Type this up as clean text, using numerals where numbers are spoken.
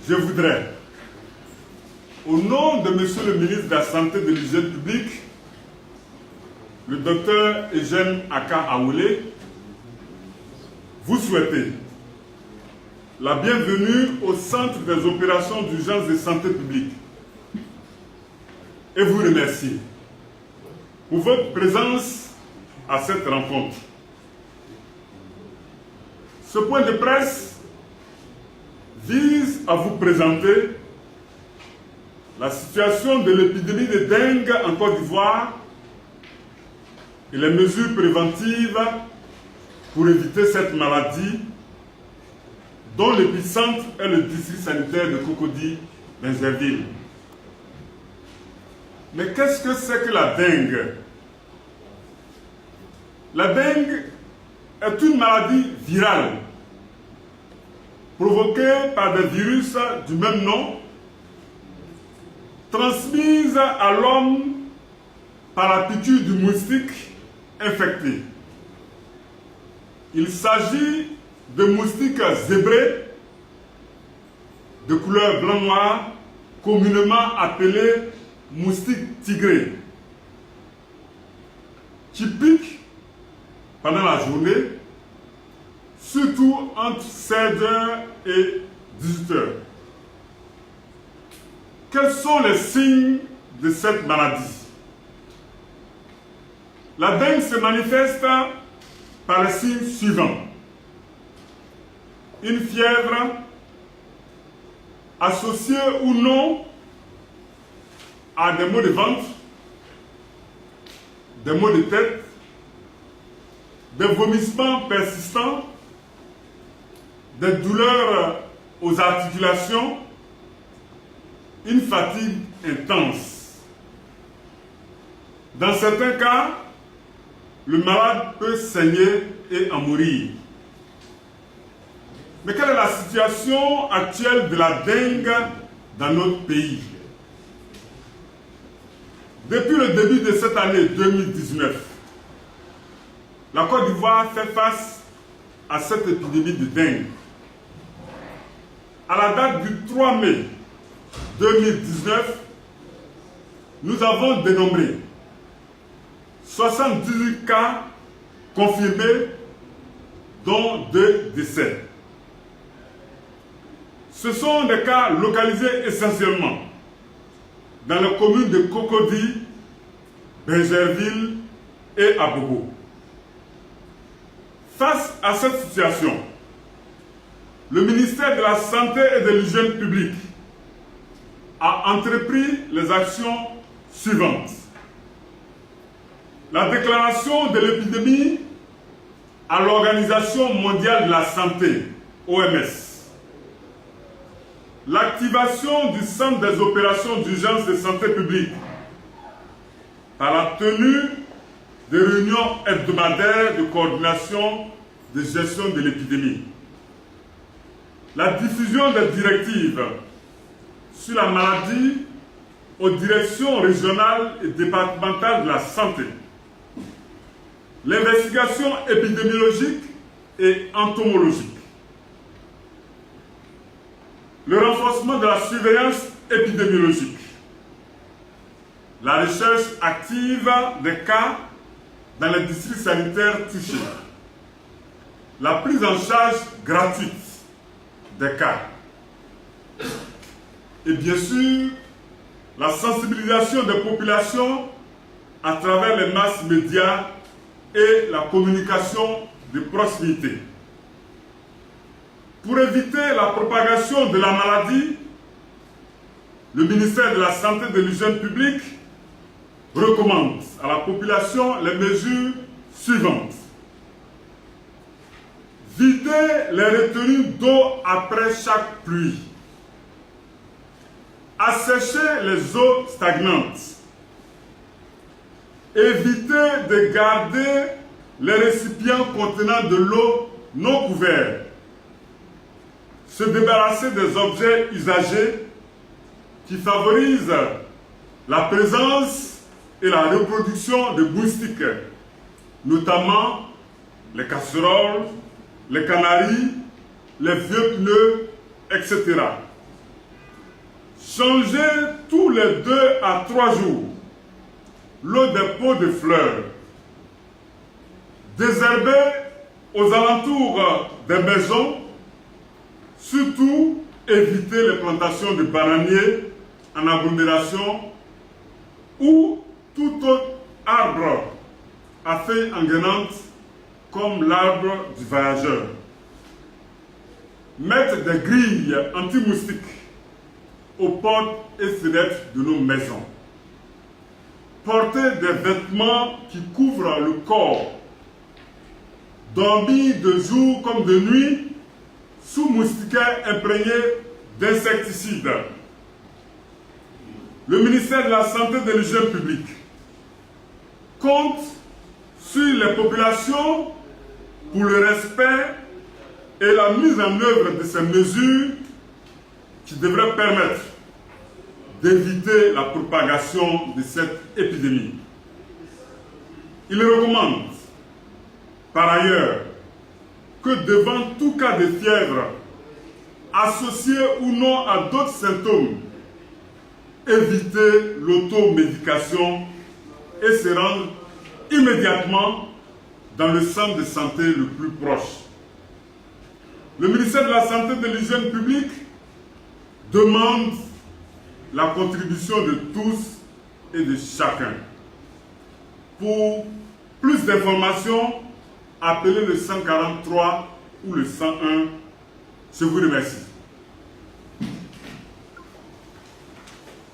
Je voudrais, au nom de Monsieur le ministre de la Santé et de l'Hygiène publique, le docteur Eugène Aka Aoulé, vous souhaiter la bienvenue au Centre des opérations d'urgence de santé publique et vous remercier pour votre présence à cette rencontre. Ce point de presse vise à vous présenter la situation de l'épidémie de dengue en Côte d'Ivoire et les mesures préventives pour éviter cette maladie dont l'épicentre est le district sanitaire de Cocody-Benjerville. Mais qu'est-ce que c'est que la dengue? La dengue est une maladie virale provoquée par des virus du même nom, transmise à l'homme par la piqûre du moustique infecté. Il s'agit de moustiques zébrés de couleur blanc-noir, communément appelés moustiques tigrés, qui piquent pendant la journée, surtout entre 16h et 18h. Quels sont les signes de cette maladie? La dengue se manifeste par les signes suivants. Une fièvre associée ou non à des maux de ventre, des maux de tête, des vomissements persistants, des douleurs aux articulations, une fatigue intense. Dans certains cas, le malade peut saigner et en mourir. Mais quelle est la situation actuelle de la dengue dans notre pays? Depuis le début de cette année 2019, la Côte d'Ivoire fait face à cette épidémie de dengue. À la date du 3 mai 2019, nous avons dénombré 78 cas confirmés, dont 2 décès. Ce sont des cas localisés essentiellement dans les communes de Cocody, Benjerville et Abobo. Face à cette situation, le ministère de la Santé et de l'Hygiène publique a entrepris les actions suivantes. La déclaration de l'épidémie à l'Organisation mondiale de la santé, OMS. L'activation du Centre des opérations d'urgence de santé publique par la tenue de réunions hebdomadaires de coordination de gestion de l'épidémie. La diffusion des directives sur la maladie aux directions régionales et départementales de la santé. L'investigation épidémiologique et entomologique. Le renforcement de la surveillance épidémiologique. La recherche active des cas dans les districts sanitaires touchés. La prise en charge gratuite des cas. Et bien sûr, la sensibilisation des populations à travers les masses médias et la communication de proximité. Pour éviter la propagation de la maladie, le ministère de la Santé et de l'Hygiène publique recommande à la population les mesures suivantes. Vider les retenues d'eau après chaque pluie. Assécher les eaux stagnantes. Éviter de garder les récipients contenant de l'eau non couverts. Se débarrasser des objets usagés qui favorisent la présence et la reproduction de moustiques, notamment les casseroles, les canaries, les vieux pneus, etc. Changer tous les 2 à 3 jours l'eau des pots de fleurs. Désherber aux alentours des maisons, surtout éviter les plantations de bananiers en agglomération ou tout autre arbre à feuilles engainantes comme l'arbre du voyageur. Mettre des grilles anti-moustiques aux portes et fenêtres de nos maisons. Porter des vêtements qui couvrent le corps. Dormir de jour comme de nuit sous moustiquaires imprégnés d'insecticides. Le ministère de la Santé et de l'Hygiène publique compte sur les populations pour le respect et la mise en œuvre de ces mesures qui devraient permettre d'éviter la propagation de cette épidémie. Il recommande par ailleurs que devant tout cas de fièvre, associé ou non à d'autres symptômes, éviter l'automédication et se rendre immédiatement dans le centre de santé le plus proche. Le ministère de la Santé et de l'Hygiène publique demande la contribution de tous et de chacun. Pour plus d'informations, appelez le 143 ou le 101. Je vous remercie.